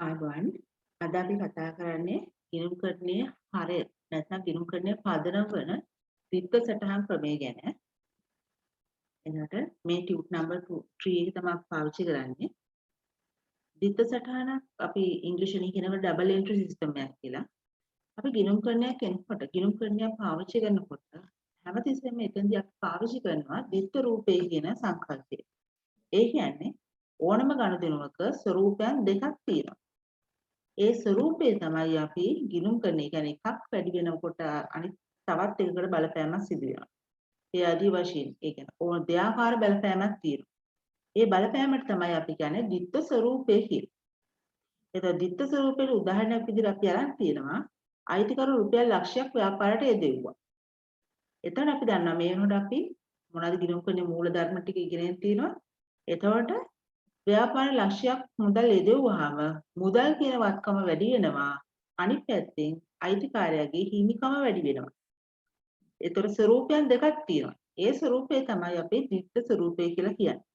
ආයුබෝවන් අද අපි කතා කරන්නේ ගිණුම්කරණයේ හරය නැත්නම් ගිණුම්කරණයේ පදනම් වන ද්විත්ව සටහන් ක්‍රමය ගැන. එනකොට මේ ටියුට් නම්බර් 3 එක තමයි පාවිච්චි කරන්නේ. ද්විත්ව සටහනක් අපි ඉංග්‍රීසියෙන් කියනවා ඩබල් එන්ට්‍රි සිස්ටම් එකක් කියලා. අපි ගිණුම්කරණයක් කරනකොට ගිණුම්කරණයක් පාවිච්චි කරනකොට හැමතිස්සෙම එතනදී අපි පාවිච්චි කරනවා ද්විත්ව රූපය කියන සංකල්පය. ඒ කියන්නේ ඕනම ගනුදෙනුවක ස්වරූපයන් දෙකක් තියෙනවා. ඒ ස්වරූපය තමයි අපි ගිණුම් කරන. ඒ කියන්නේ එකක් වැඩි වෙනකොට අනිත් තවත් එකකට බලපෑමක් සිදු වෙනවා. ඒ ආදී වශයෙන් ඒ කියන්නේ ඕන දෙආකාර බලපෑමක් තියෙනවා. ඒ බලපෑමට තමයි අපි කියන්නේ ද්විත්ව ස්වරූපය කියලා. ඒතකොට ද්විත්ව ස්වරූපයේ උදාහරණයක් විදිහට අපි අරන් තියෙනවා අයිතිකරු රුපියල් ලක්ෂයක් ව්‍යාපාරයට යෙදුවා. එතන අපි දන්නවා මේ වෙනකොට අපි මොනවද ගිණුම් කරන්නේ මූල ධර්ම ටික ඉගෙනගෙන තියෙනවා. එතකොට ව්‍යාපාර ලක්ෂයක් මුදල් යෙදුවාම මුදල් කියන වත්කම වැඩි වෙනවා. අනිත් පැත්තෙන් අයිතිකාරයාගේ හිමිකම වැඩි වෙනවා. ඒතර ස්වරූපයන් දෙකක් තියෙනවා. ඒ ස්වරූපය තමයි අපි ද්විත්ව ස්වරූපය කියලා කියන්නේ.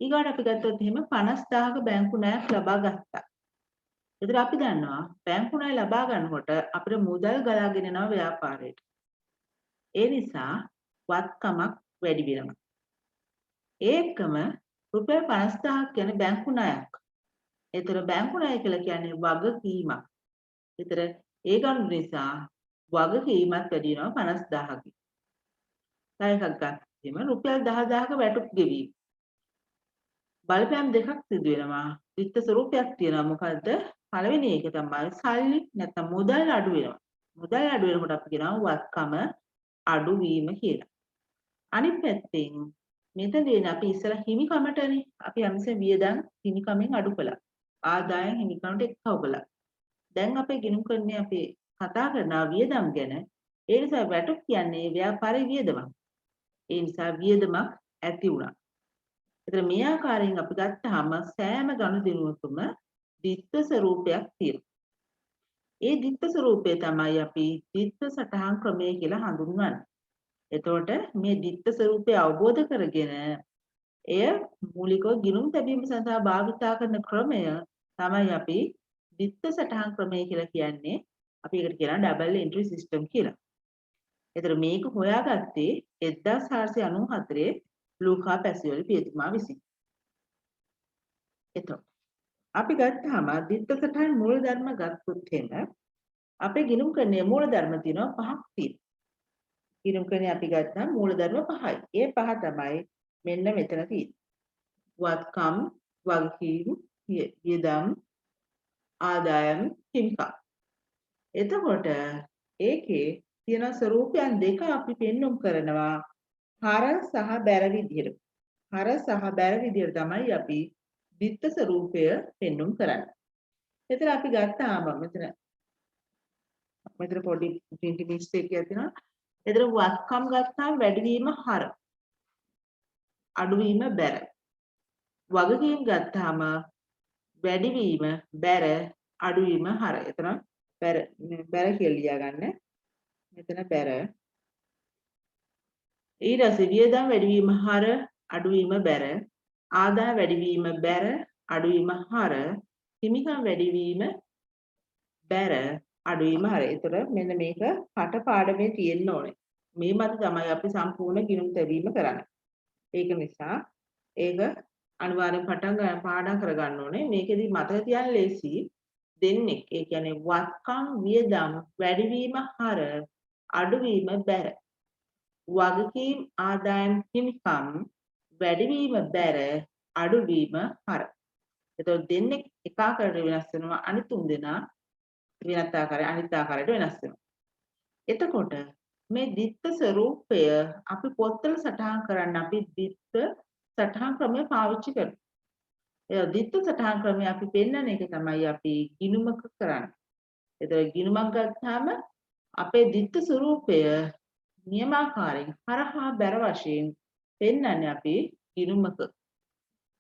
ඊගාට අපි ගත්තොත් එහෙම 50000ක බැංකු ණයක් ලබා ගත්තා. ඒතර අපි දන්නවා බැංකු ණය ලබා ගන්නකොට අපිට මුදල් ගලාගෙන යනවා ව්‍යාපාරයට. ඒ නිසා වත්කමක් වැඩි වෙනවා. ඒකම රුපියල් 50000ක් කියන බැංකු ණයක්. ඒතර බැංකු ණය කියලා කියන්නේ වගකීමක්. ඒතර ඒ ගන්න නිසා වගකීමත් වැඩි වෙනවා 50000කින්. තව එකක් ගත්තම රුපියල් 10000ක වැටුප් ගෙවීම. බලපෑම් දෙකක් සිදු වෙනවා. ද්විත්ව ස්වරූපයක් තියෙනවා. මොකද්ද? පළවෙනි එක තමයි සල්ලි නැත්නම් මුදල් අඩු වෙනවා. මුදල් අඩු වෙනකොට අපි කියනවා වත්කම අඩු වීම කියලා. අනිත් පැත්තෙන් මෙතනදී අපි ඉස්සලා හිමිකමටනේ අපි හැමසෙම වියදම් හිමිකමෙන් අඩු කළා. ආදායම් හිමිකමට එක්කව කළා. දැන් අපේ ගිණුම් කරන්නේ අපි කතා කරනවා වියදම් ගැන. ඒ නිසා වැටුප් කියන්නේ ව්‍යාපාරයේ වියදමක්. ඒ නිසා වියදමක් ඇති වුණා. ඒතර මේ ආකාරයෙන් අපි ගත්තාම සෑම ගනුදෙනුවකම ද්විත්ව ස්වරූපයක් තියෙනවා. ඒ ද්විත්ව ස්වරූපය තමයි අපි ද්විත්ව සටහන් ක්‍රමය කියලා හඳුන්වන්නේ. එතකොට මේ ද්විත්ව ස්වරූපය අවබෝධ කරගෙන එය මූලිකව ගිණුම් තැබීම සඳහා භාවිතා කරන ක්‍රමය තමයි අපි ද්විත්ව සටහන් ක්‍රමය කියලා කියන්නේ. අපි ඒකට කියනවා ඩබල් එන්ට්‍රි සිස්ටම් කියලා. ඒතර මේක හොයාගත්තේ 1494 ලූකා පැසියොලි පියතුමා විසින්. එතකොට අපි ගත්තාම ද්විත්ව සටහන් මූල ධර්ම ගත්තොත් එහෙම අපේ ගිණුම් කරන්නේ මූල ධර්ම තියෙනවා පහක් තියෙනවා. ගිණුම් කරන්නේ අපි ගත්තාම මූල ධර්ම පහයි. ඒ පහ තමයි මෙන්න මෙතන තියෙන්නේ. වත්කම්, වගකීම්, වියදම්, ආදායම්, හිමිකම්. එතකොට ඒකේ තියෙන ස්වරූපයන් දෙක අපි පෙන්눔 කරනවා හර සහ බැර විදියට. හර සහ බැර විදියට තමයි අපි ද්විත්ව ස්වරූපය පෙන්눔 කරන්නේ. එතන අපි ගත්තාම මෙතන පොඩි printing mistake එකක් තියෙනවා. එතන වත්කම් ගත්තාම වැඩිවීම හර. අඩුවීම බැර. වගකීම් ගත්තාම වැඩිවීම බැර අඩුවීම හර. එතන බැර කියලා ලියාගන්න. මෙතන බැර. ඊට පස්සේ වියදම් වැඩිවීම හර අඩුවීම බැර. ආදාය වැඩිවීම බැර අඩුවීම හර. හිමිකම් වැඩිවීම බැර අඩුවීම හර. ඒතර මෙන්න මේක කටපාඩමේ තියෙන්න ඕනේ. මේ මත තමයි අපි සම්පූර්ණ ගිණුම් තැබීම කරන්නේ. ඒක නිසා ඒක අනිවාර්යෙන් පාඩම් කරගන්න ඕනේ. මේකෙදි මතක තියාගන්න ලේසි දෙන්නේ. ඒ කියන්නේ වත්කම් වියදම් වැඩිවීම හර අඩුවීම බැර. වගකීම් ආදායම් හිමිකම් වැඩිවීම බැර අඩුවීම හර. එතකොට දෙන්නේ එක ආකාරයකට වෙනස් වෙනවා අනිත් තුන් දෙනා අනිත් ආකාරයට වෙනස් වෙනවා. එතකොට මේ ද්විත්ව ස්වරූපය අපි පොත්වල සටහන් කරන්න අපි ද්විත්ව සටහන් ක්‍රමය පාවිච්චි කරනවා. ඒ ද්විත්ව සටහන් ක්‍රමය අපි පෙන්වන එක තමයි අපි ගිණුමක කරන්නේ. එතකොට ගිණුමක් ගත්තාම අපේ ද්විත්ව ස්වරූපය නියමාකාරයෙන් හරහා බැර වශයෙන් පෙන්වන්නේ අපි ගිණුමක.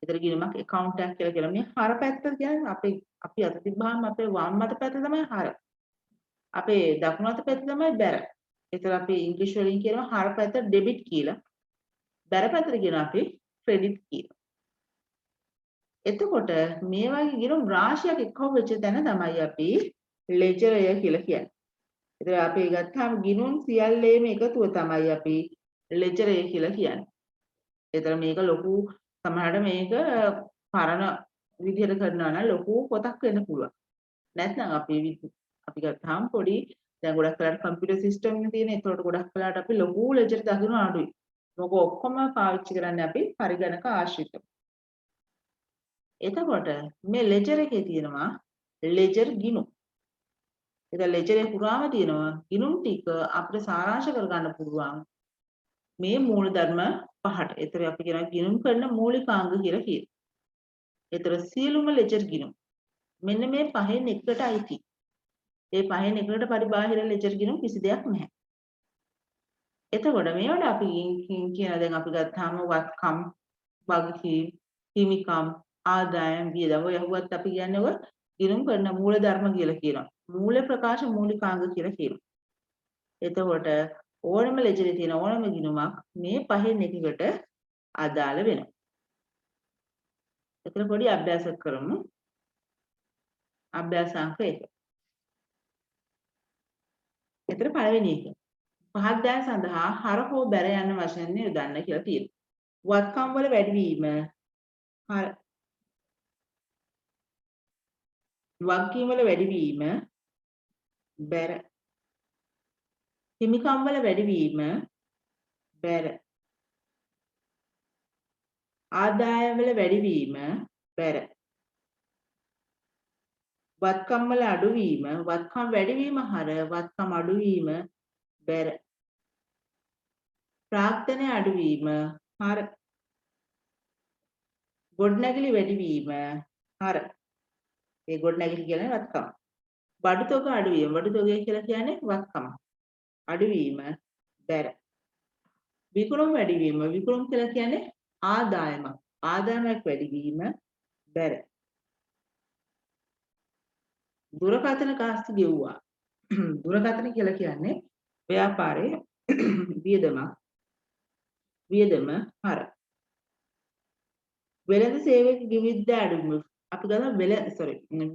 ඒතර ගිණුමක් account එකක් කියලා කියනවා. මේ හර පැත්ත කියන්නේ අපි අත තිබ්බහම අපේ වම් අත පැත්ත තමයි හර. අපේ දකුණු අත පැත්ත තමයි බැර. ඒතර අපි ඉංග්‍රීසි වලින් කියනවා හර පැත්ත ඩෙබිට් කියලා. බැර පැත්තට කියනවා අපි ක්‍රෙඩිට් කියලා. එතකොට මේ වගේ ගිණුම් රාශියක් එක්ව වෙච්ච තැන තමයි අපි ලෙජරය කියලා කියන්නේ. ඒතර අපි ගත්තාම ගිණුම් සියල්ලේම එකතුව තමයි අපි ලෙජරය කියලා කියන්නේ. ඒතර මේක ලොකු සමහරවිට මේක පරණ විදිහට කරනවා නම් ලොකු පොතක් වෙන්න පුළුවන්. නැත්නම් අපි ගත්තාම පොඩි දැන් ගොඩක් වෙලාවට කම්පියුටර් සිස්ටම් එකේ තියෙන ඒතකොට ගොඩක් වෙලාවට අපි ලොකු ලෙජර් දකින්න අඩුයි. මොකද ඔක්කොම පාවිච්චි කරන්නේ අපි පරිගණක ආශ්‍රිතව. එතකොට මේ ලෙජර් එකේ තියෙනවා ලෙජර් ගිණුම්. ඒක ලෙජරේ පුරාම තියෙනවා ගිණුම් ටික අපිට සාරාංශ කරගන්න පුළුවන් මේ මූලධර්ම පහට. ඒතර අපි කියනවා ගිණුම් කරන මූලිකාංග කියලා කියනවා. ඒතර සියලුම ලෙජර් ගිණුම් මෙන්න මේ පහෙන් එකකට අයිති. ඒ පහෙන් එකකට පරිබාහිර ලෙජර් ගිණුම් කිසි දෙයක් නැහැ. එතකොට මේවට අපි කියන දැන් අපි ගත්තාම වත්කම්, වගකීම්, හිමිකම්, ආදායම්, වියදම් ඔය යහුවත් අපි කියන්නේ ඔය ගිණුම් කරන මූල ධර්ම කියලා කියනවා. මූල ප්‍රකාශ මූලිකාංග කියලා කියනවා. එතකොට ඕනම ලෙජරේ තියෙන ඕනම ගිණුමක් මේ පහෙන් එකකට අදාළ වෙනවා. එතන පොඩි අභ්‍යාසයක් කරමු. අභ්‍යාසාංක 1. එතන පළවෙනි එක. පහත් දෑ සඳහා හර හෝ බැර යන වචන යොදන්න කියලා තියෙනවා. වත්කම් වල වැඩිවීම වගකීම් වල වැඩිවීම බැර හිමිකම් වල වැඩිවීම බැර ආදායම් වල වැඩිවීම බැර වත්කම් වල අඩුවීම වත්කම් වැඩිවීම හර වත්කම් අඩුවීම බැර ප්‍රාර්ථන අඩුවීම හර ගොඩනැගිලි වැඩිවීම හර ඒ ගොඩනැගිලි කියන්නේ වත්කම බඩු තොග අඩුවීම බඩු තොගය කියලා කියන්නේ වත්කම අඩුවීම බැර විකුණුම් වැඩිවීම විකුණුම් කියලා කියන්නේ ආදායමක් වැඩිවීම බැර දුරකථන කාස්ති ගෙව්වා දුරකථන කියලා කියන්නේ ව්‍යාපාරයේ වියදම හර වෙළඳ සේවක ගෙවිද්ද අඩුවීම අපි ගන්න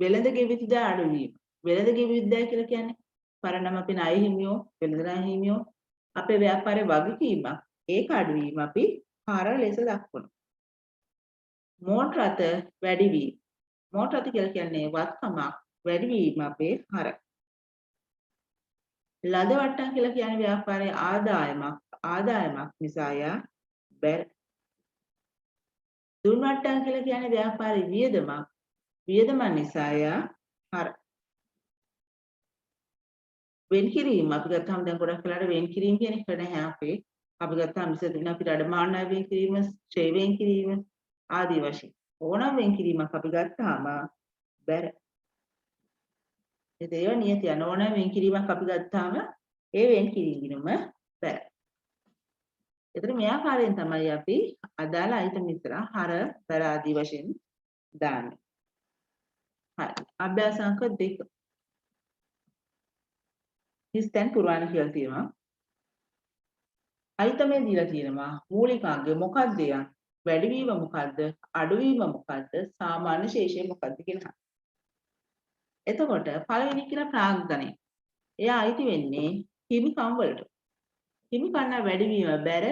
වෙළඳ ගෙවිද්ද අඩුවීම වෙළඳ ගෙවිද්ද කියලා කියන්නේ පරණම අපි ණය හිමියෝ වෙළඳ ණය හිමියෝ අපේ ව්‍යාපාරයේ වගකීමක් ඒක අඩුවීම අපි හර ලෙස දක්වනවා මෝටර රථ වැඩිවීම මෝටර රථ කියලා කියන්නේ වත්කමක් වැඩිවීම අපේ හර ලද වට්ටම් කියලා කියන්නේ ව්‍යාපාරයේ ආදායමක් නිසා යා බැර දුන් වට්ටම් කියලා කියන්නේ ව්‍යාපාරයේ වියදම නිසා යා හර වෙන් කිරීම අපි ගත්තාම දැන් ගොඩක් වෙලාවට වෙන් කිරීම කියන එක නැහැ අපේ අපි ගත්තාම ඉස්සෙල්ලා අපිට අඩමාන වෙන් කිරීම ශ්‍රේ වෙන් කිරීම ආදී වශයෙන් ඕනම වෙන් කිරීමක් අපි ගත්තාම බැර ඒව නියත යන ඕනම වෙන් කිරීමක් අපි ගත්තාම ඒ වෙන් කිරීමම බැර ඒතර මේ ආකාරයෙන් තමයි අපි අදාළ අයිටම් විතර හර බැර ආදී වශයෙන් දාන්නේ හරි අභ්‍යාසාංක 2 හිස්තැන් පුරවන්න කියලා තියෙනවා. අයිතමේ දීලා තියෙනවා මූලිකාංගය මොකක්ද යන් වැඩිවීම මොකක්ද අඩුවීම මොකක්ද සාමාන්‍ය ශේෂය මොකක්ද කියලා. එතකොට පළවෙනි කියන ප්‍රාග්ධනය. එයා අයිති වෙන්නේ හිමිකම් වලට. හිමිකම් වැඩිවීම බැර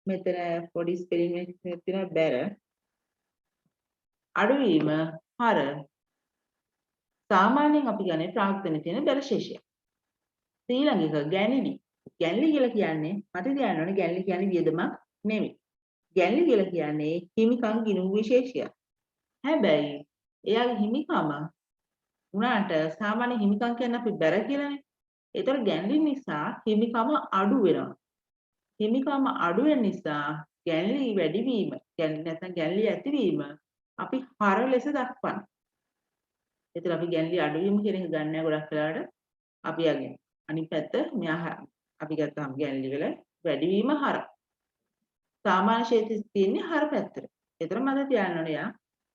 මෙතන පොඩි ස්පෙලිං එකක් තියෙනවා බැර අඩුවීම හර සාමාන්‍යයෙන් අපි ගන්නේ ප්‍රාග්ධනයේ තියෙන බැර ශේෂය. ඊළඟ එක ගැණිලි. ගැණිලි කියලා කියන්නේ මට කියන්න ඕනේ ගැණිලි කියන්නේ වියදමක් නෙමෙයි. ගැණිලි කියලා කියන්නේ හිමිකම් ගිණුම් විශේෂයක්. හැබැයි එයාගේ හිමිකම උනාට සාමාන්‍ය හිමිකම් කියන්නේ අපි බැර කියලානේ. ඒතර ගැණිලි නිසා හිමිකම අඩු වෙනවා. හිමිකම අඩු වෙන නිසා ගැණිලි වැඩිවීම, නැත්නම් ගැණිලි ඇතිවීම අපි හර ලෙස දක්වනවා. ඒතර අපි ගැණිලි අඩුවීම කියන එක ගන්න නැහැ ගොඩක් වෙලාවට. අපි යන්නේ අනිත් පැත්ත මෙහා අපි ගත්තාම ගැණිලි වල වැඩිවීම හර. සාමාන්‍ය ශේත්‍රයේ තියෙන්නේ හර පැත්තට. ඒතර මම තියන්න ඕනේ යා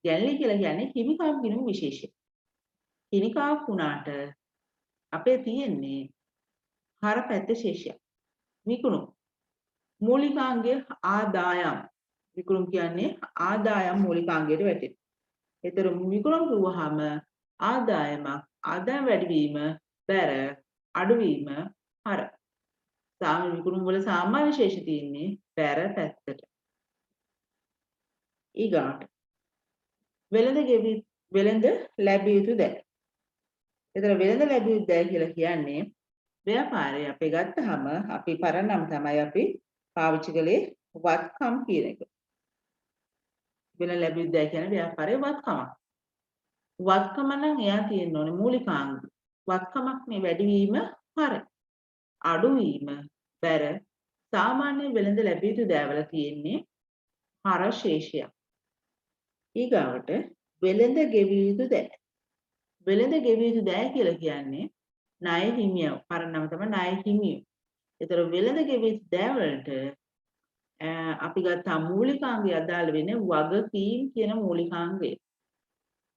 ගැණිලි කියලා කියන්නේ හිමිකම් ගිණුම් විශේෂය. හිමිකාවක් වුණාට අපේ තියෙන්නේ හර පැත්තේ ශේෂය. විකුණු මූලිකාංගයේ ආදායම් විකුණුම් කියන්නේ ආදායම් මූලිකාංගයට වැටෙනවා. ඒතර විකුණුම් කිව්වහම ආදායමක් ආදායම් වැඩිවීම බැර අඩුවීම හර. විකුණුම් වල සාමාන්‍ය ශේෂ තියෙන්නේ බැර පැත්තට. ඊගාට වෙළඳ ලැබිය යුතු දෑ. ඒතර වෙළඳ ලැබිය යුතු දෑ කියලා කියන්නේ ව්‍යාපාරයේ අපි ගත්තාම අපි පරණම් තමයි අපි පාවිච්චි කළේ වත්කම් කියන එක. වෙළඳ ලැබිය යුතු දෑ කියන්නේ ව්‍යාපාරයේ වත්කමක්. වත්කම නම් එයා තියෙන්න ඕනේ මූලිකාංග. වත්කමක් මේ වැඩිවීම හර. අඩුවීම බැර සාමාන්‍ය වෙළඳ ලැබිය යුතු දෑවල තියෙන්නේ හර ශේෂයක්. ඊගාවට වෙළඳ ගෙවිය යුතු දෑ. වෙළඳ ගෙවිය යුතු දෑ කියලා කියන්නේ ණය හිමියව. පරණම තමයි ණය හිමියව. ඒතර වෙළඳ ගෙවිය යුතු දෑ වලට අපි ගත්තා මූලිකාංගය අදාළ වෙන්නේ වගකීම් කියන මූලිකාංගය.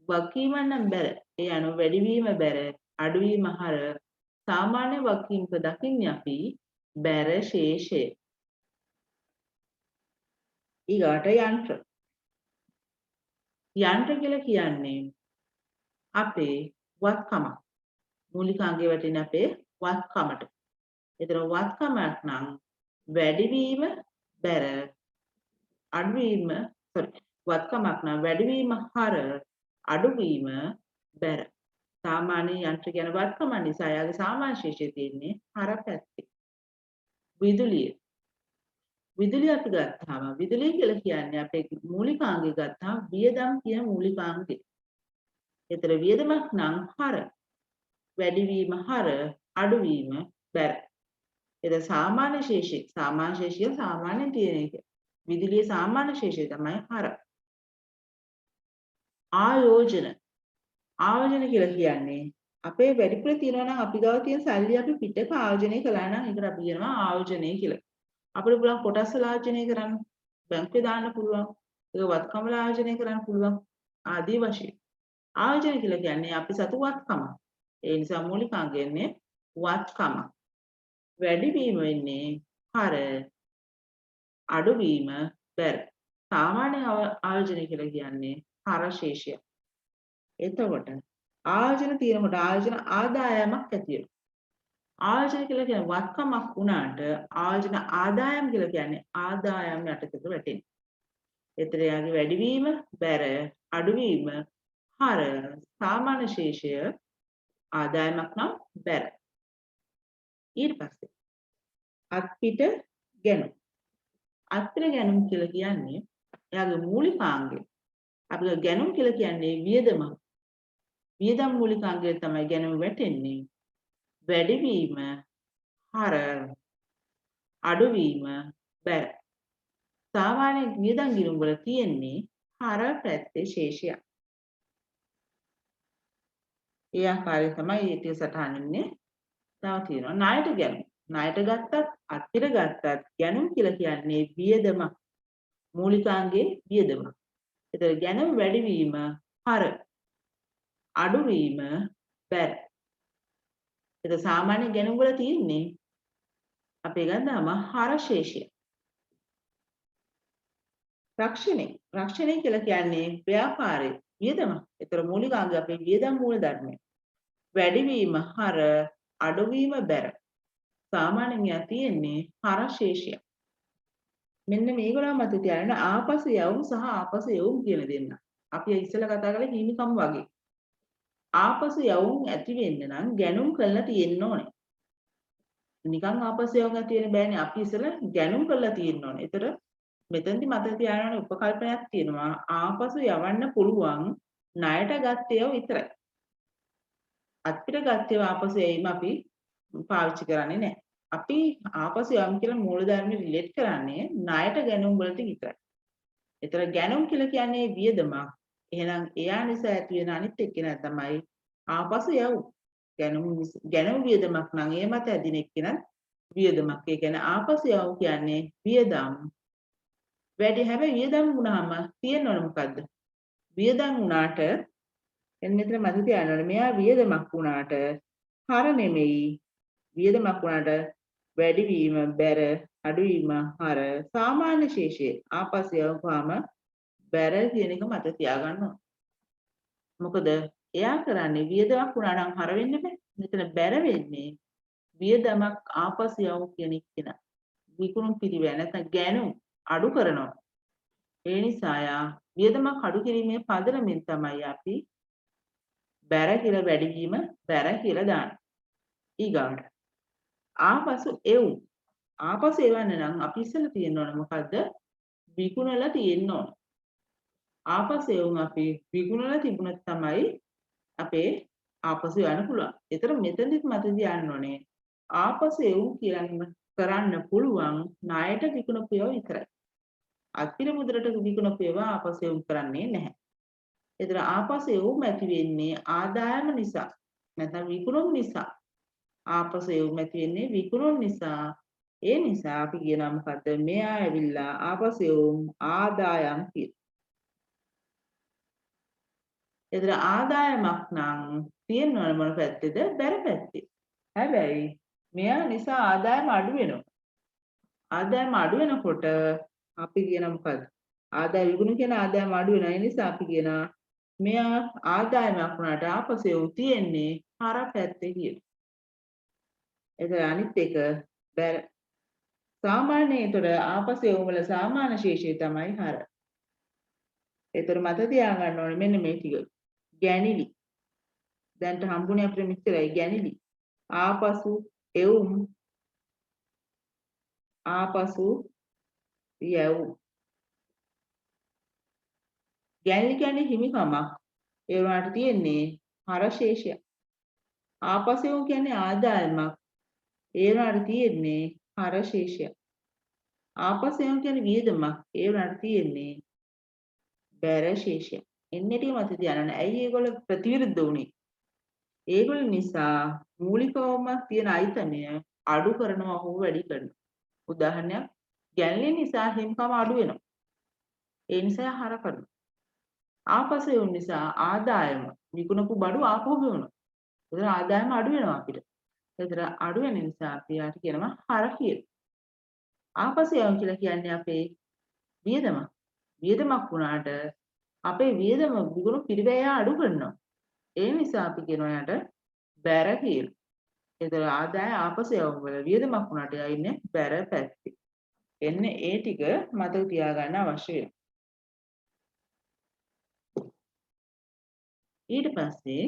වගකීම නම් බැර. ඒ අනුව වැඩිවීම බැර අඩුවීම හර සාමාන්‍ය වගකීම්ක දකින්නේ අපි බැර ශේෂය. ඊගාට යන්ත්‍ර. යන්ත්‍ර කියලා කියන්නේ අපේ වත්කම. මූලිකාංගය වැටෙන අපේ වත්කමට. ඒතර වත්කමක් නම් වැඩිවීම බැර අඩුවීම වත්කමක් නම් වැඩිවීම හර අඩුවීම බැර. සාමාන්‍ය යන්ත්‍ර කියන වත්කම නිසා යාගේ සාමාන්‍ය ශේෂය තියෙන්නේ හර පැත්තේ. විදුලිය. විදුලිය අපි ගත්තාම විදුලිය කියලා කියන්නේ අපේ මූලිකාංගය ගත්තාම වියදම් කියන මූලිකාංගය. ඒතර වියදමක් නම් හර වැඩිවීම හර අඩුවීම බැර. ඒක සාමාන්‍ය ශේෂය. සාමාන්‍ය ශේෂය සාමාන්‍යයෙන් තියෙන එක. විදුලියේ සාමාන්‍ය ශේෂය තමයි හර. ආයෝජන. ආයෝජන කියලා කියන්නේ අපේ වැඩිපුර තියෙනවා නම් අපි ගාව තියෙන සල්ලි අපි පිටක ආයෝජනය කළා නම් ඒකට අපි කියනවා ආයෝජනය කියලා. අපිට පුළුවන් කොටස් වල ආයෝජනය කරන්න, බැංකුවේ දාන්න පුළුවන්, ඒක වත්කම් වල ආයෝජනය කරන්න පුළුවන් ආදී වශයෙන්. ආයෝජන කියලා කියන්නේ අපි සතු වත්කම. ඒ නිසා මූලිකාංගයන්නේ වත්කම. වැඩිවීම වෙන්නේ හර අඩුවීම බැර. සාමාන්‍ය ආයෝජන කියලා කියන්නේ හර ශේෂය. එතකොට ආයෝජන තියෙනකොට ආයෝජන ආදායමක් ඇති වෙනවා. ආයෝජන කියලා කියන්නේ වත්කමක් වුණාට ආයෝජන ආදායම් කියලා කියන්නේ ආදායම් යටතට වැටෙනවා. ඒතර යාගේ වැඩිවීම බැර අඩුවීම හර සාමාන්‍ය ශේෂය ආදායමක් නම් බැර. ඊට පස්සේ අත්පිට ගැනුම්. අත්පිට ගැනුම් කියලා කියන්නේ එයාගේ මූලිකාංගය. අපි ගැනුම් කියලා කියන්නේ වියදම. වියදම් මූලිකාංගය තමයි ගැනුම් වැටෙන්නේ. වැඩිවීම හර අඩුවීම බැර. සාමාන්‍ය වියදම් ගිණුම් වල තියෙන්නේ හර පැත්තේ ශේෂයක්. ඒ ආකාරයෙන් තමයි ඒ ටික සටහන් වෙන්නේ. තව තියෙනවා ණයට ගැනුම්. ණයට ගත්තත් අත්පිට ගත්තත් ගැනුම් කියලා කියන්නේ වියදම. මූලිකාංගයේ වියදම. ඒතර ගැනුම් වැඩිවීම හර අඩුවීම බැර. ඒක සාමාන්‍ය ගැනුම් වල තියෙන්නේ අපි ගන්නාම හර ශේෂය. රක්ෂණය. රක්ෂණය කියලා කියන්නේ ව්‍යාපාරයේ වියදම. ඒතර මූලිකාංගය අපේ වියදම් මූල ධර්මය. වැඩිවීම හර අඩුවීම බැර. සාමාන්‍යයෙන් තියෙන්නේ හර ශේෂය. මෙන්න මේගොල්ලෝ මත තියාගෙන ආපසු යවුම් සහ ආපසු යවුම් කියන දෙන්න. අපි ඉස්සෙල්ලා කතා කරලා හිමිකම් වගේ. ආපසු යවුම් ඇති වෙන්න නම් ගැනුම් කරලා තියෙන්න ඕනේ. නිකන් ආපසු යවුම් ඇති වෙන්න බෑනේ. අපි ඉස්සෙල්ලා ගැනුම් කරලා තියෙන්න ඕනේ. ඒතර මෙතෙන්දි මතක තියාගන්න උපකල්පනයක් තියෙනවා. ආපසු යවන්න පුළුවන් ණයට ගත්ත ඒවා විතරයි. අත්පිට ගත්ත ඒවා ආපසු එයිම අපි පාවිච්චි කරන්නේ නැහැ. අපි ආපසු යම් කියලා මූලධර්ම රිලේට් කරන්නේ ණයට ගැනුම් වලට විතරයි. ඒතර ගැනුම් කියලා කියන්නේ වියදමක්. එහෙනම් එයා නිසා ඇති වෙන අනිත් එක්කෙනා තමයි ආපසු යවුම්. ගැනුම් වියදමක් නම් ඒ මත ඇදින එක්කෙනා වියදමක්. ඒ කියන්නේ ආපසු යවුම් කියන්නේ වියදම්. වැඩි හැබැයි වියදම් වුණාම තියෙනවනේ මොකද්ද? වියදම් වුණාට එන්න මෙතන මතක තියාගන්න ඕනේ මෙයා වියදමක් වුණාට හර නෙමෙයි. වියදමක් වුණාට වැඩිවීම බැර අඩුවීම හර සාමාන්‍ය ශේෂය ආපස්සු යවපුවාම බැර කියන එක මත තියාගන්න ඕන. මොකද එයා කරන්නේ වියදමක් වුණා නම් හර වෙන්න බෑ. මෙතන බැර වෙන්නේ වියදමක් ආපස්සු යවමු කියන එක. විකුණුම් පිළිවෙල නැත්නම් ගැනුම් අඩු කරනවා. ඒ නිසා යා වියදමක් අඩු කිරීමේ පදනමෙන් තමයි අපි බැර කියලා වැඩිවීම බැර කියලා දාන්නේ. ඊගාට ආපසු එවුම්. ආපසු එවන්න නම් අපි ඉස්සෙල්ලා තියෙන්න ඕන මොකද්ද? විකුණලා තියෙන්න ඕන. ආපසු එවුම් අපි විකුණලා තිබුණත් තමයි අපේ ආපසු යන්න පුළුවන්. ඒතර මෙතනදිත් මත තියාගන්න ඕනේ. ආපසු එවුම් කියන්න කරන්න පුළුවන් ණයට විකුණපු ඒවා විතරයි. අත්පිර මුද්‍රට විකුණපු ඒවා ආපසු එවුම් කරන්නේ නැහැ. ඒතර ආපසු එවුම් ඇති වෙන්නේ ආදායම නිසා. නැත්නම් විකුණුම් නිසා. ආපසු එවුම් ඇති වෙන්නේ විකුණුම් නිසා. ඒ නිසා අපි කියනවා මොකද්ද? මෙයා ඇවිල්ලා ආපසු එවුම් ආදායම් කියලා. ඒතර ආදායමක් නම් තියෙනවනේ මොන පැත්තේද? බැර පැත්තේ. හැබැයි මෙයා නිසා ආදායම අඩු වෙනවා. ආදායම අඩු වෙනකොට අපි කියන මොකද්ද? ආදාය විගුණ කියන ආදායම අඩු වෙනවා. ඒ නිසා අපි කියනවා මෙයා ආදායමක් වුණාට ආපසු තියෙන්නේ හර පැත්තේ කියලා. ඒතර අනිත් එක බැර සාමාන්‍යයෙන් ආපසු වල සාමාන්‍ය ශේෂය තමයි හර. ඒතර මත තියාගන්න ඕනේ මෙන්න මේ ටික. ගැනිලි. දැන්ට හම්බුනේ අපිට මෙච්චරයි ගැනිලි. ආපසු එවුම් ආපසු යවුම්. ගැනිලි කියන්නේ හිමිකමක්. ඒ වුණාට තියෙන්නේ හර ශේෂය. ආපසු එවුම් කියන්නේ ආදායමක්. ඒ වුණාට තියෙන්නේ හර ශේෂය. ආපසු එවුම් කියන්නේ වියදමක්. ඒ වුණාට තියෙන්නේ බැර ශේෂය. එන්නේ ටික මත තියාගන්න. ඇයි ඒගොල්ලෝ ප්‍රතිවිරුද්ධ වුනේ? ඒගොල්ලෝ නිසා මූලිකවම තියෙන අයිතනය අඩු කරනවා හෝ වැඩි කරනවා. උදාහරණයක් ගැළලි නිසා හිමිකම අඩු වෙනවා. ඒ නිසා හර කරනවා. ආපසු එවුන් නිසා ආදායම විකුණපු බඩු ආපහු ගෙවනවා. ඒතර ආදායම අඩු වෙනවා අපිට. ඒතර අඩු වෙන නිසා අපි යාට කියනවා හර කියලා. ආපසු එවුන් කියලා කියන්නේ අපේ වියදමක්. වියදමක් වුණාට අපේ වියදම විකුණු පිරිවැය අඩු කරනවා. ඒ නිසා අපි කියනවා යාට බැර කියලා. ඒතර ආදාය ආපසු යවුම් වල වියදමක් වුණාට යා ඉන්නේ බැර පැත්තේ. එන්නේ ඒ ටික මතක තියාගන්න අවශ්‍ය වෙනවා. ඊට පස්සේ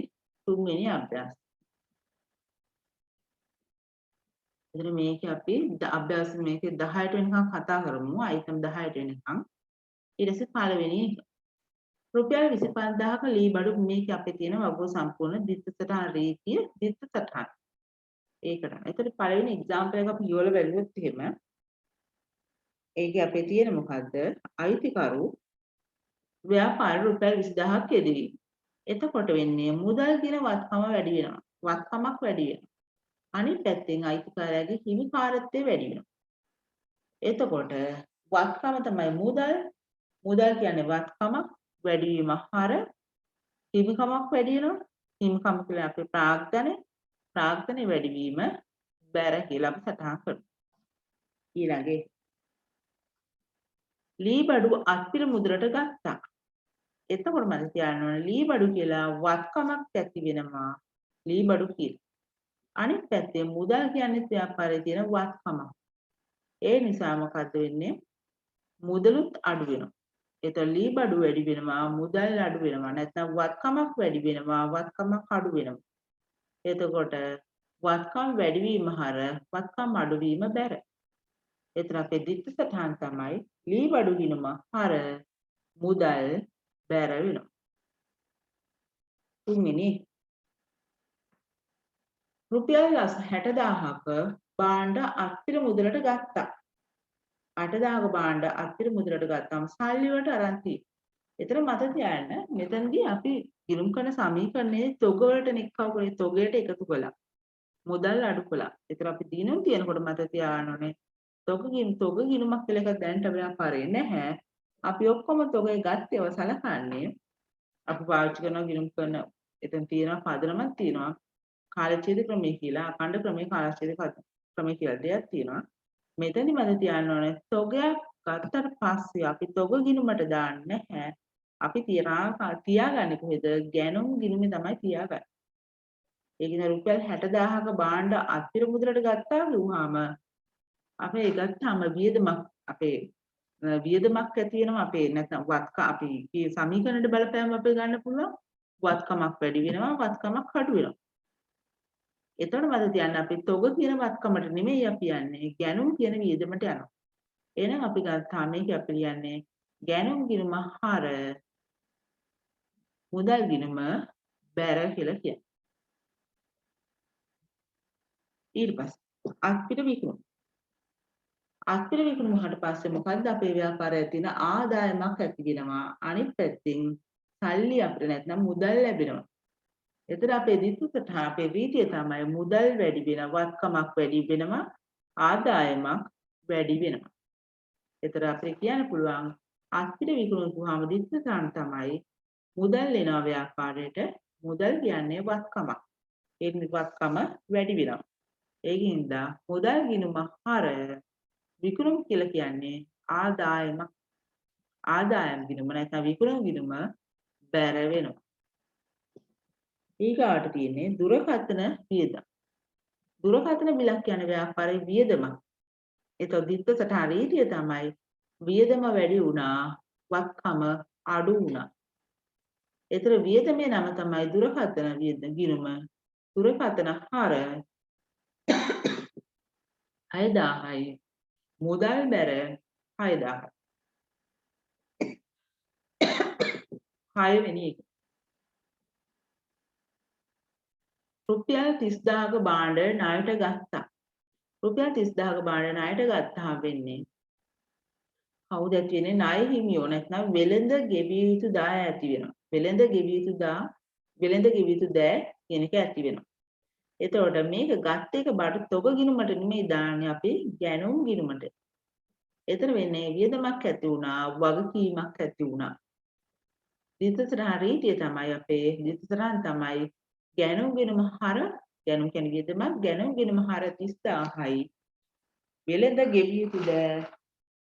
තුන්වෙනි අභ්‍යාස. එතන මේක අපි අභ්‍යාස මේකේ 10ට වෙනකම් කතා කරමු. අයිටම් 10ට වෙනකම්. ඊට පස්සේ පළවෙනි එක. රුපියල් 25000ක ලී බඩු මේක අපේ තියෙන වගෝ සම්පූර්ණ දිත්ත සටහන රේඛීය දිත්ත සටහන. ඒකට. එතකොට පළවෙනි එක්සැම්පල් එක අපි යොල බැලුවොත් එහෙම ඒකේ අපේ තියෙන මොකද්ද? අයිතිකරු ව්‍යාපාර රුපියල් 20000ක් යෙදවීම. එතකොට වෙන්නේ මුදල් කියන වත්කම වැඩි වෙනවා. වත්කමක් වැඩි වෙනවා. අනිත් පැත්තෙන් අයිතිකාරයාගේ හිමිකාරත්වය වැඩි වෙනවා. එතකොට වත්කම තමයි මුදල්. මුදල් කියන්නේ වත්කමක් වැඩි වීම හර හිමිකමක් වැඩි වෙනවා. හිමිකම කියලා අපේ ප්‍රාග්ධනය වැඩි වීම බැර කියලා අපි සටහන් කරනවා. ඊළඟේ ලී බඩු අත්පිර මුද්‍රට ගත්තා. එතකොට මම කියන්න ඕනේ ලී බඩු කියලා වත්කමක් ඇති වෙනවා. ලී බඩු කියලා. අනිත් පැත්තේ මුදල් කියන්නේ ව්‍යාපාරයේ තියෙන වත්කමක්. ඒ නිසා මොකද්ද වෙන්නේ? මුදලුත් අඩු වෙනවා. ඒතර ලී බඩු වැඩි වෙනවා, මුදල් අඩු වෙනවා. නැත්නම් වත්කමක් වැඩි වෙනවා, වත්කමක් අඩු වෙනවා. එතකොට වත්කම් වැඩි වීම හර වත්කම් අඩු වීම බැර. එතන අපේ දිත්ත සටහන් තමයි ලී බඩු ගිණුම හර මුදල් බැර වෙනවා. තුන්වෙනි රුපියල් 60000ක භාණ්ඩ අත්පිර මුදලට ගත්තා. 8000ක භාණ්ඩ අත්පිර මුදලට ගත්තාම සල්ලි වලට අරන් තියෙනවා. ඒතර මත තියාගන්න මෙතනදී අපි ගිණුම් කරන සමීකරණයේ තොග වලට නෙක්කව කරේ තොගයට එකතු කළා. මුදල් අඩු කළා. ඒතර අපි දිනුම් තියනකොට මත තියාගන්න ඕනේ තොග ගිණුමක් කියලා එකක් දැනට ව්‍යාපාරේ නැහැ. අපි ඔක්කොම තොගේ ගත්තේව සලකන්නේ අපි පාවිච්චි කරන ගිණුම් කරන එතන තියෙනවා පදනමක් තියෙනවා කාලච්ඡේද ක්‍රමය කියලා අඛණ්ඩ ක්‍රමයේ කාලච්ඡේද ක්‍රමය කියලා දෙයක් තියෙනවා. මෙතනදි මම තියන්න ඕනේ තොගයක් ගත්තට පස්සේ අපි තොග ගිණුමට දාන්නේ නැහැ. අපි තියාගන්නේ කොහෙද? ගැනුම් ගිණුමේ තමයි තියාගන්නේ. ඒ කියන්නේ රුපියල් 60000ක භාණ්ඩ අත්තිර මුදලට ගත්තා වුණාම අපේ ගත්තාම වියදමක් අපේ වියදමක් ඇති වෙනවා අපේ නැත්නම් අපි සමීකරණයට බලපෑම අපේ ගන්න පුළුවන් වත්කමක් වැඩි වෙනවා වත්කමක් අඩු වෙනවා. එතකොට මම කියන්නේ අපි තොග කියන වත්කමට නෙමෙයි අපි යන්නේ ගැනුම් කියන වියදමට යනවා. එහෙනම් අපි ගත්තා මේක අපි කියන්නේ ගැනුම් ගිණුම හර මුදල් ගිණුම බැර කියලා කියන්නේ. ඊට පස්සේ අත්පිට විකුණුම. අත්පිට විකුණුමකට පස්සේ මොකද්ද අපේ ව්‍යාපාරයේ තියෙන ආදායමක් ඇති වෙනවා. අනිත් පැත්තෙන් සල්ලි අපිට නැත්නම් මුදල් ලැබෙනවා. එතන අපේ දිට්ඨියට අපේ රීතිය තමයි මුදල් වැඩි වෙනවා, වත්කමක් වැඩි වෙනවා, ආදායමක් වැඩි වෙනවා. එතන අපිට කියන්න පුළුවන් අත්පිට විකුණුවාම දිට්ඨියන් තමයි මුදල් එනවා ව්‍යාපාරයට. මුදල් කියන්නේ වත්කමක්. ඒ වත්කම වැඩි වෙනවා. ඒකින්ද මුදල් ගිණුම හර විකුණුම් කියලා කියන්නේ ආදායම් ගිණුම නැත්නම් විකුණුම් ගිණුම බැර වෙනවා. ඊගාට තියෙන්නේ දුරකථන වියදම්. දුරකථන බිලක් කියන ව්‍යාපාරයේ වියදම. ඒතකොට දිත්ත සටහන රීතිය තමයි වියදම වැඩි වුණා, වත්කම අඩු වුණා. ඒතර වියදමේ නම තමයි දුරකථන වියදම් ගිණුම. දුරකථන හර 6000යි. මුදල් බැර 6000යි. 6 වෙනි එක. රුපියල් 30000ක භාණ්ඩ ණයට ගත්තා. රුපියල් 30000ක භාණ්ඩ ණයට ගත්තාම වෙන්නේ කවුද ඇති වෙන්නේ? ණය හිමියෝ නැත්නම් වෙළඳ ගෙවිය යුතු දාය ඇති වෙනවා. වෙළඳ ගෙවිය යුතු දෑ කියන එක ඇති වෙනවා. එතකොට මේක ගත්ත එක බඩ තොග ගිණුමට නෙමෙයි දාන්නේ අපි ගැනුම් ගිණුමට. එතන වෙන්නේ වියදමක් ඇති වුණා, වගකීමක් ඇති වුණා. දිත්තරා රීතිය තමයි අපේ දිත්තරන් තමයි ගැනුම් ගිණුම හර ගැනුම් කියන්නේ වියදමක් ගැනුම් ගිණුම හර 30000යි. වෙළඳ ගෙවිය යුතු දෑ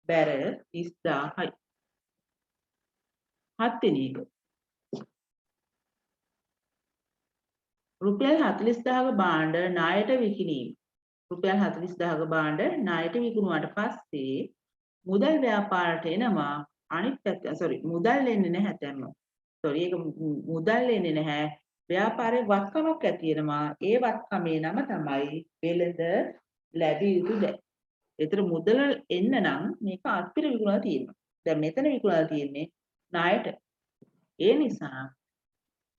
බැර 30000යි. 7 වෙනි එක. රුපියල් 40000ක භාණ්ඩ ණයට විකිණීම. රුපියල් 40000ක භාණ්ඩ ණයට විකුණුවාට පස්සේ මුදල් ව්‍යාපාරයට එනවා අනිත් පැත්ත මුදල් එන්නේ නැහැ තැම්ම. ඒක මුදල් එන්නේ නැහැ. ව්‍යාපාරේ වත්කමක් ඇති වෙනවා. ඒ වත්කමේ නම තමයි වෙළඳ ලැබිය යුතු දෑ. ඒතර මුදල එන්න නම් මේක අත්පිට විකුණලා තියෙනවා. දැන් මෙතන විකුණලා තියෙන්නේ ණයට. ඒ නිසා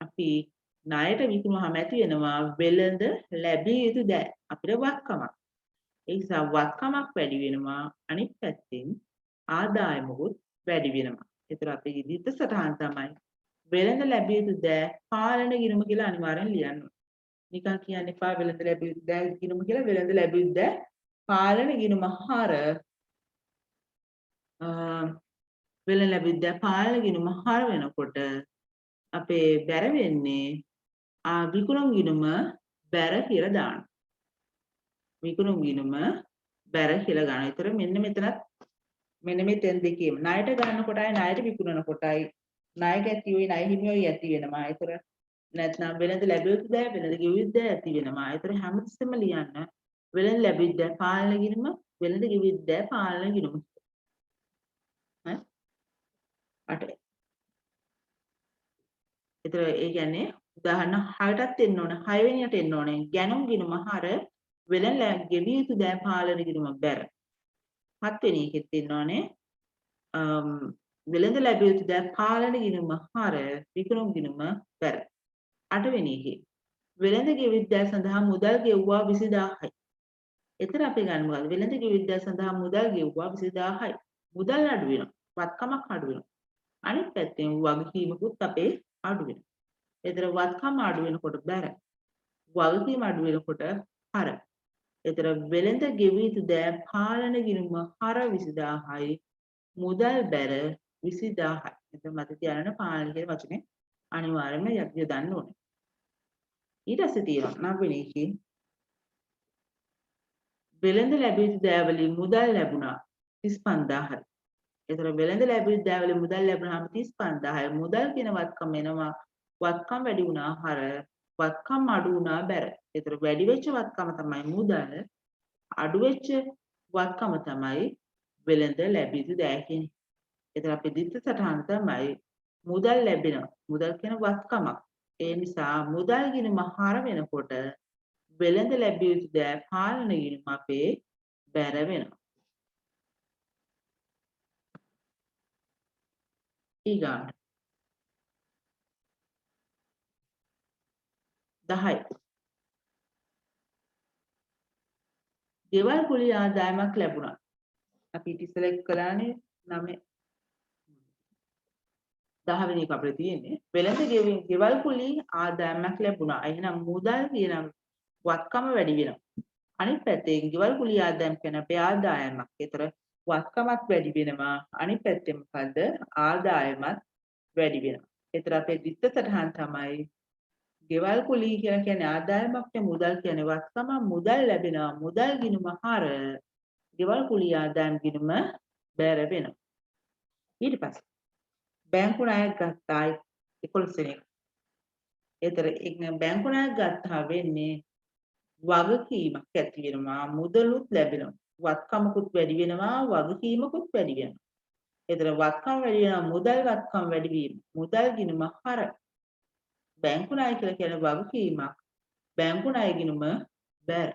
අපි ණයට විකුණුවාම ඇති වෙනවා වෙළඳ ලැබිය යුතු දෑ අපිට වත්කමක්. ඒ නිසා වත්කමක් වැඩි වෙනවා අනිත් පැත්තෙන් ආදායමකුත් වැඩි වෙනවා. ඒතර අපේ ඉදිරියට සටහන් තමයි වෙළඳ ලැබිය යුතු දෑ පාලන ගිණුම කියලා අනිවාර්යෙන් ලියන්න ඕනේ. නිකන් කියන්න එපා වෙළඳ ලැබිය යුතු දෑ ගිණුම කියලා. වෙළඳ ලැබිය යුතු දෑ පාලන ගිණුම හර වෙළඳ ලැබිය යුතු දෑ පාලන ගිණුම හර වෙනකොට අපේ බැර වෙන්නේ විකුණුම් ගිණුම බැර කියලා දාන්න. විකුණුම් ගිණුම බැර කියලා ගන්න. ඒතර මෙන්න මෙතනත් මෙන්න මේ තැන් දෙකේම ණයට ගන්න කොටයි ණයට විකුණන කොටයි ණය ගැතියෝයි ණය හිමියෝයි ඇති වෙනවා. ඒතර නැත්නම් වෙළඳ ලැබිය යුතු දෑ වෙළඳ ගෙවිය යුතු දෑ ඇති වෙනවා. ඒතර හැමතිස්සෙම ලියන්න වෙළඳ ලැබිය යුතු දෑ පාලන ගිණුම වෙළඳ ගෙවිය යුතු දෑ පාලන ගිණුම. හරි? 8. ඒතර ඒ කියන්නේ උදාහරණ 6ටත් එන්න ඕන 6 වෙනියට එන්න ඕනේ. ගැනුම් ගිණුම හර වෙළඳ ගෙවිය යුතු දෑ පාලන ගිණුම බැර. 7 වෙනි එකෙත් එන්න ඕනේ. වෙළඳ ලැබිය යුතු දෑ පාලන ගිණුම හර විකුණුම් ගිණුම බැර. 8 වෙනි එකේ වෙළඳ ගෙවිය යුතු දෑ සඳහා මුදල් ගෙවුවා 20000යි. එතන අපි ගන්න මොකද? වෙළඳ ගෙවිය යුතු දෑ සඳහා මුදල් ගෙවුවා 20000යි. මුදල් අඩු වෙනවා. වත්කමක් අඩු වෙනවා. අනිත් පැත්තෙන් වගකීමකුත් අපේ අඩු වෙනවා. ඒතර වත්කම අඩු වෙනකොට බැර. වගකීම අඩු වෙනකොට හර. ඒතර වෙළඳ ගෙවිය යුතු දෑ පාලන ගිණුම හර 20000යි. මුදල් බැර 20000යි. එතන මත තියාගන්න පාලන කියන වචනේ අනිවාර්යයෙන්ම යොදන්න ඕනේ. ඊට පස්සේ තියෙනවා 9 වෙනි එකේ වෙළඳ ලැබිය යුතු දෑ වලින් මුදල් ලැබුණා 35000යි. ඒතර වෙළඳ ලැබිය යුතු දෑ වලින් මුදල් ලැබුණාම 35000යි. මුදල් කියන වත්කම එනවා. වත්කම් වැඩි වුණා හර වත්කම් අඩු වුණා බැර. ඒතර වැඩි වෙච්ච වත්කම තමයි මුදල්. අඩු වෙච්ච වත්කම තමයි වෙළඳ ලැබිය යුතු දෑ කියන්නේ. ඒතර අපේ දිත්ත සටහන තමයි මුදල් ලැබෙනවා. මුදල් කියන වත්කමක්. ඒ නිසා මුදල් ගිණුම හර වෙනකොට වෙළඳ ලැබිය යුතු දෑ පාලන ගිණුම අපේ බැර වෙනවා. ඊගාට 10. ගෙවල් කුලී ආදායමක් ලැබුණා. අපි ඉතිසලෙක් කළානේ 9 10 වෙනි එක අපිට තියෙන්නේ. වෙළඳ ගෙවල් කුලී ආදායමක් ලැබුණා. එහෙනම් මුදල් කියන වත්කම වැඩි වෙනවා. අනිත් පැත්තෙන් ගෙවල් කුලී ආදායම් කියන අපේ ආදායමක්. ඒතර වත්කමත් වැඩි වෙනවා. අනිත් පැත්තෙන් මොකද්ද? ආදායමත් වැඩි වෙනවා. ඒතර අපේ දිත්ත සටහන් තමයි ගෙවල් කුලී කියලා කියන්නේ ආදායමක් නේ මුදල් කියන්නේ වත්කම මුදල් ලැබෙනවා. මුදල් ගිණුම හර ගෙවල් කුලී ආදායම් ගිණුම බැර වෙනවා. ඊට පස්සේ බැංකු ණයක් ගත්තා 11 වෙනි එක. ඒතර බැංකු ණයක් ගත්තා වෙන්නේ වගකීමක් ඇති වෙනවා මුදලුත් ලැබෙනවා. වත්කමකුත් වැඩි වෙනවා වගකීමකුත් වැඩි වෙනවා. ඒතර වත්කම වැඩි වෙනවා මුදල් වත්කම වැඩි වීම. මුදල් ගිණුම හර බැංකු ණය කියලා කියන වගකීමක් බැංකු ණය ගිණුම බැර.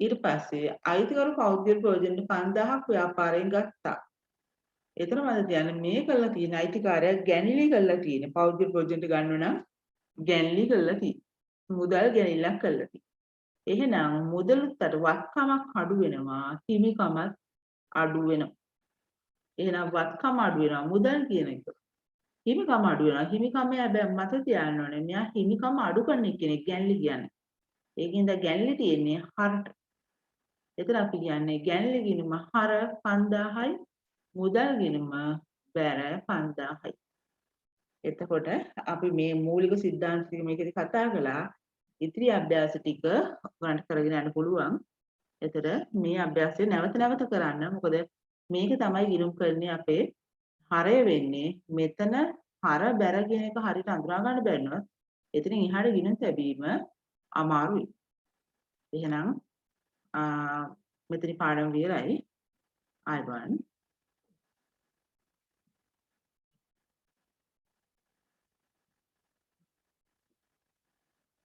ඊට පස්සේ අයිතිකරු පෞද්ගලික ප්‍රයෝජන 5000ක් ව්‍යාපාරයෙන් ගත්තා. එතන මම කියන්නේ මේ කරලා තියෙන අයිතිකාරයක් ගැනිලි කරලා තියෙන පෞද්ගලික ප්‍රයෝජනට ගන්නව නම් ගැනිලි කරලා තියෙන. මුදල් ගැනිල්ලක් කරලා තියෙන. එහෙනම් මුදලට වත්කමක් අඩු වෙනවා හිමිකමත් අඩු වෙනවා. එහෙනම් වත්කම අඩු වෙනවා මුදල් කියන එක. හිමිකම අඩු වෙනවා. හිමිකම හැබැයි මත තියාගන්න ඕනේ. මෙයා හිමිකම අඩු කරන කෙනෙක් ගැනිලි කියන්නේ. ඒකින්ද ගැනිලි තියෙන්නේ හරට. එතන අපි කියන්නේ ගැනිලි ගිණුම හර 5000යි මුදල් ගිණුම බැර 5000යි. එතකොට අපි මේ මූලික સિદ્ધාන්ත ටික මේකදී කතා කළා. ඉතිරි අභ්‍යාස ටික ඔයගලන්ට කරගෙන යන්න පුළුවන්. එතකොට මේ අභ්‍යාසය නැවත නැවත කරන්න. මොකද මේක තමයි ගිණුම් කරන්නේ අපේ හරය වෙන්නේ. මෙතන හර බැර කියන එක හරියට අඳුනා ගන්න බැරිනොත් එතනින් එහාට ගිණුම් තැබීම අමාරුයි. එහෙනම් මෙතන පාඩම විතරයි. ආයුබෝවන්